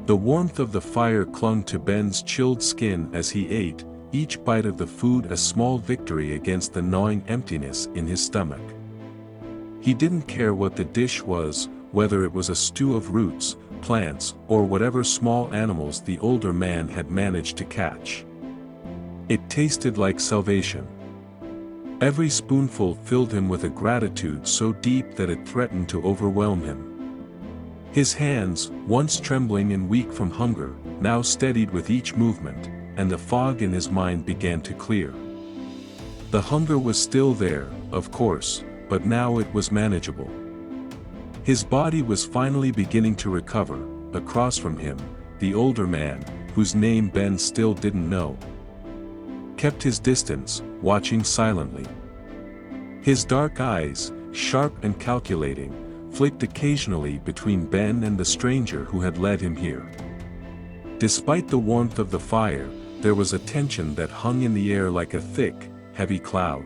The warmth of the fire clung to Ben's chilled skin as he ate, each bite of the food a small victory against the gnawing emptiness in his stomach. He didn't care what the dish was, whether it was a stew of roots, plants, or whatever small animals the older man had managed to catch. It tasted like salvation. Every spoonful filled him with a gratitude so deep that it threatened to overwhelm him. His hands, once trembling and weak from hunger, now steadied with each movement, and the fog in his mind began to clear. The hunger was still there, of course, but now it was manageable. His body was finally beginning to recover. Across from him, the older man, whose name Ben still didn't know, kept his distance, watching silently. His dark eyes, sharp and calculating, flicked occasionally between Ben and the stranger who had led him here. Despite the warmth of the fire, there was a tension that hung in the air like a thick, heavy cloud.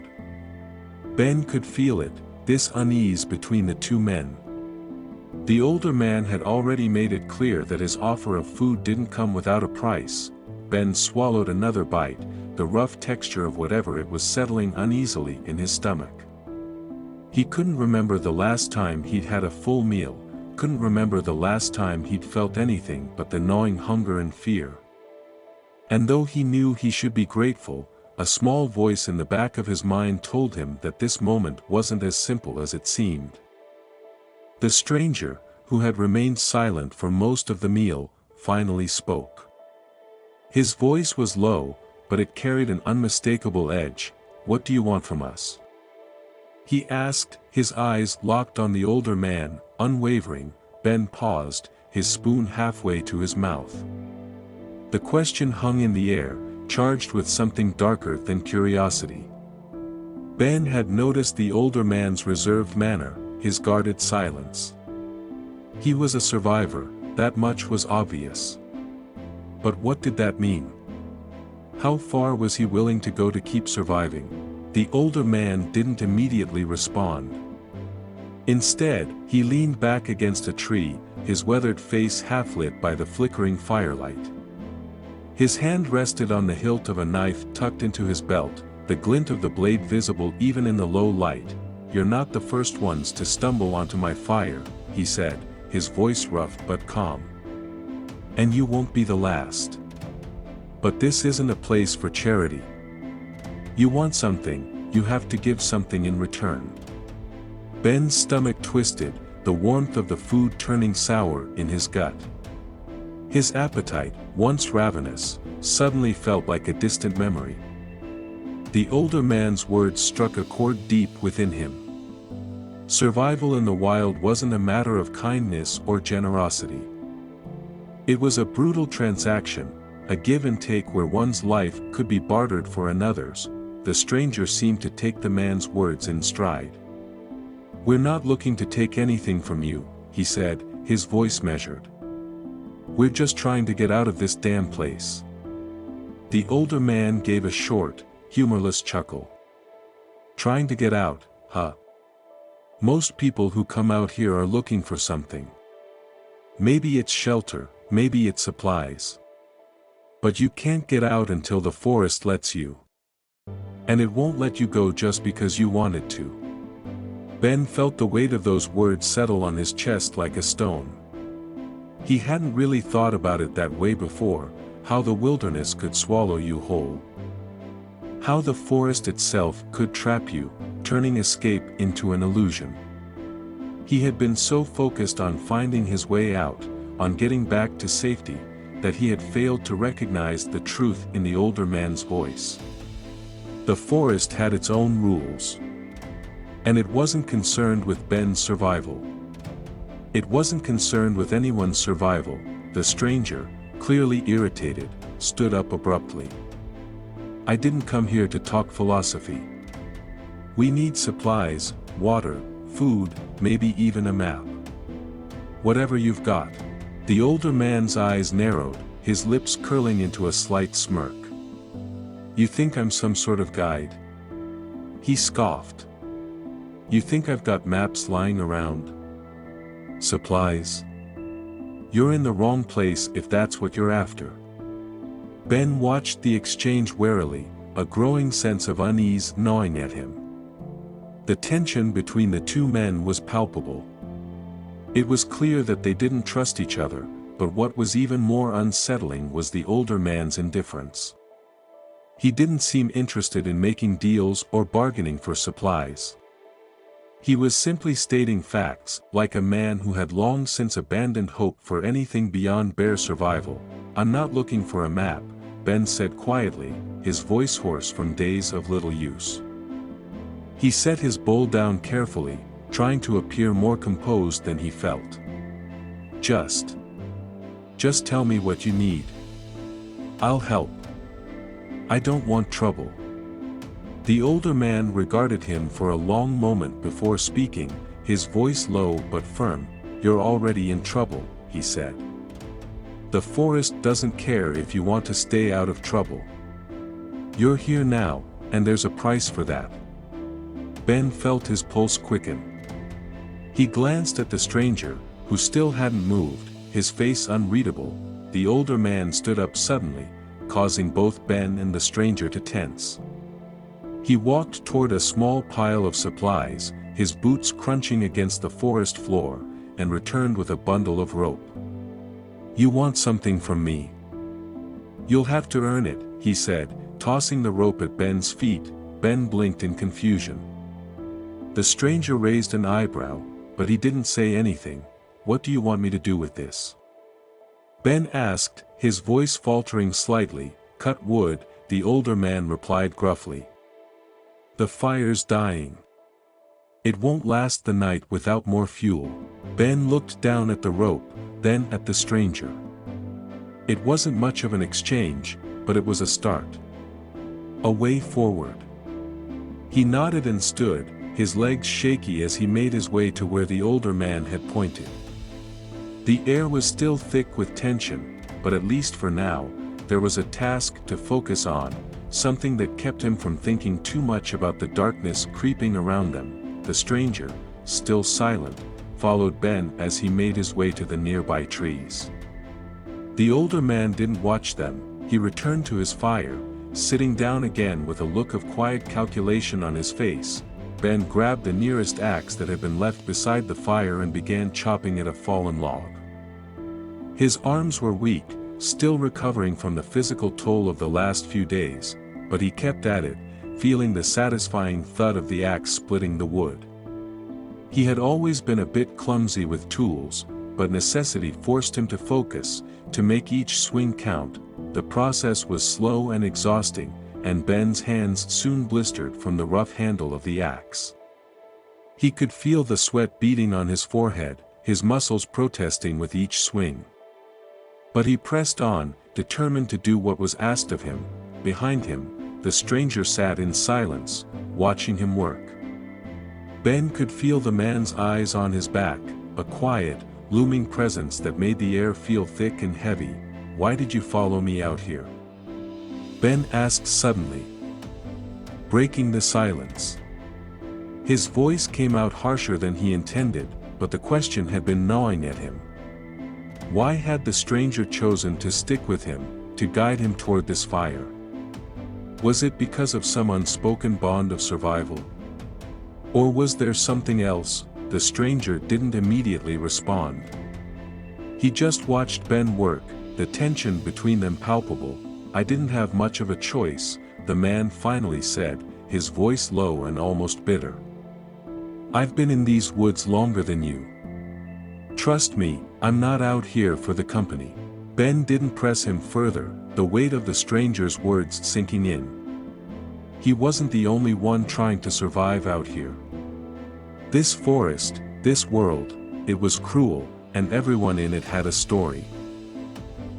Ben could feel it, this unease between the two men. The older man had already made it clear that his offer of food didn't come without a price. Ben swallowed another bite, the rough texture of whatever it was settling uneasily in his stomach. He couldn't remember the last time he'd had a full meal, couldn't remember the last time he'd felt anything but the gnawing hunger and fear. And though he knew he should be grateful, a small voice in the back of his mind told him that this moment wasn't as simple as it seemed. The stranger, who had remained silent for most of the meal, finally spoke. His voice was low, but it carried an unmistakable edge. "What do you want from us?" he asked, his eyes locked on the older man, unwavering. Ben paused, his spoon halfway to his mouth. The question hung in the air, charged with something darker than curiosity. Ben had noticed the older man's reserved manner, his guarded silence. He was a survivor, that much was obvious. But what did that mean? How far was he willing to go to keep surviving? The older man didn't immediately respond. Instead, he leaned back against a tree, his weathered face half lit by the flickering firelight. His hand rested on the hilt of a knife tucked into his belt, the glint of the blade visible even in the low light. "You're not the first ones to stumble onto my fire," he said, his voice rough but calm. "And you won't be the last. But this isn't a place for charity. You want something, you have to give something in return." Ben's stomach twisted, the warmth of the food turning sour in his gut. His appetite, once ravenous, suddenly felt like a distant memory. The older man's words struck a chord deep within him. Survival in the wild wasn't a matter of kindness or generosity. It was a brutal transaction, a give and take where one's life could be bartered for another's. The stranger seemed to take the man's words in stride. "We're not looking to take anything from you," he said, his voice measured. "We're just trying to get out of this damn place." The older man gave a short, humorless chuckle. "Trying to get out, huh? Most people who come out here are looking for something. Maybe it's shelter, maybe it's supplies. But you can't get out until the forest lets you. And it won't let you go just because you want it to." Ben felt the weight of those words settle on his chest like a stone. He hadn't really thought about it that way before, how the wilderness could swallow you whole. How the forest itself could trap you, turning escape into an illusion. He had been so focused on finding his way out, on getting back to safety, that he had failed to recognize the truth in the older man's voice. The forest had its own rules. And it wasn't concerned with Ben's survival. It wasn't concerned with anyone's survival. The stranger, clearly irritated, stood up abruptly. "I didn't come here to talk philosophy. We need supplies, water, food, maybe even a map. Whatever you've got." The older man's eyes narrowed, his lips curling into a slight smirk. "You think I'm some sort of guide?" he scoffed. "You think I've got maps lying around? Supplies? You're in the wrong place if that's what you're after. Ben watched the exchange warily, a growing sense of unease gnawing at him. The tension between the two men was palpable. It was clear that they didn't trust each other, but what was even more unsettling was the older man's indifference. He didn't seem interested in making deals or bargaining for supplies. He was simply stating facts, like a man who had long since abandoned hope for anything beyond bare survival. "I'm not looking for a map," Ben said quietly, his voice hoarse from days of little use. He set his bowl down carefully, trying to appear more composed than he felt. Just tell me what you need. I'll help. I don't want trouble." The older man regarded him for a long moment before speaking, his voice low but firm. "You're already in trouble," he said. "The forest doesn't care if you want to stay out of trouble. You're here now, and there's a price for that." Ben felt his pulse quicken. He glanced at the stranger, who still hadn't moved, his face unreadable. The older man stood up suddenly, causing both Ben and the stranger to tense. He walked toward a small pile of supplies, his boots crunching against the forest floor, and returned with a bundle of rope. "You want something from me? You'll have to earn it," he said, tossing the rope at Ben's feet. Ben blinked in confusion. The stranger raised an eyebrow, but he didn't say anything. "What do you want me to do with this?" Ben asked, his voice faltering slightly. "Cut wood," the older man replied gruffly. "The fire's dying. It won't last the night without more fuel." Ben looked down at the rope, then at the stranger. It wasn't much of an exchange, but it was a start. A way forward. He nodded and stood, his legs shaky as he made his way to where the older man had pointed. The air was still thick with tension, but at least for now, there was a task to focus on, something that kept him from thinking too much about the darkness creeping around them. The stranger, still silent, followed Ben as he made his way to the nearby trees. The older man didn't watch them. He returned to his fire, sitting down again with a look of quiet calculation on his face. Ben grabbed the nearest axe that had been left beside the fire and began chopping at a fallen log. His arms were weak, still recovering from the physical toll of the last few days, but he kept at it, feeling the satisfying thud of the axe splitting the wood. He had always been a bit clumsy with tools, but necessity forced him to focus, to make each swing count. The process was slow and exhausting, and Ben's hands soon blistered from the rough handle of the axe. He could feel the sweat beading on his forehead, his muscles protesting with each swing. But he pressed on, determined to do what was asked of him. Behind him, the stranger sat in silence, watching him work. Ben could feel the man's eyes on his back, a quiet, looming presence that made the air feel thick and heavy. "Why did you follow me out here?" Ben asked suddenly, breaking the silence. His voice came out harsher than he intended, but the question had been gnawing at him. Why had the stranger chosen to stick with him, to guide him toward this fire? Was it because of some unspoken bond of survival? Or was there something else? The stranger didn't immediately respond. He just watched Ben work, the tension between them palpable. "I didn't have much of a choice," the man finally said, his voice low and almost bitter. "I've been in these woods longer than you. Trust me, I'm not out here for the company." Ben didn't press him further, the weight of the stranger's words sinking in. He wasn't the only one trying to survive out here. This forest, this world, it was cruel, and everyone in it had a story.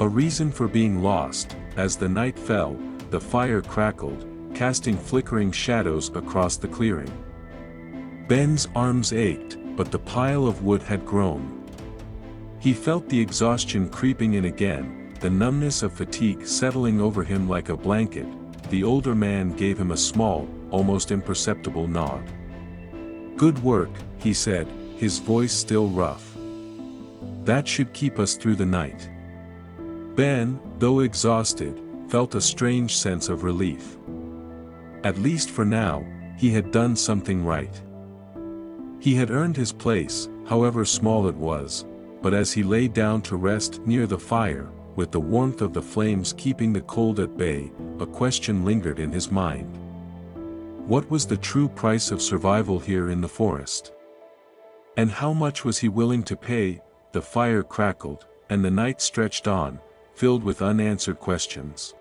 A reason for being lost. As the night fell, the fire crackled, casting flickering shadows across the clearing. Ben's arms ached, but the pile of wood had grown. He felt the exhaustion creeping in again, the numbness of fatigue settling over him like a blanket. The older man gave him a small, almost imperceptible nod. "Good work," he said, his voice still rough. That should keep us through the night. Ben, though exhausted, felt a strange sense of relief. At least for now, he had done something right. He had earned his place, however small it was, but as he lay down to rest near the fire, with the warmth of the flames keeping the cold at bay, a question lingered in his mind. What was the true price of survival here in the forest? And how much was he willing to pay? The fire crackled, and the night stretched on, filled with unanswered questions.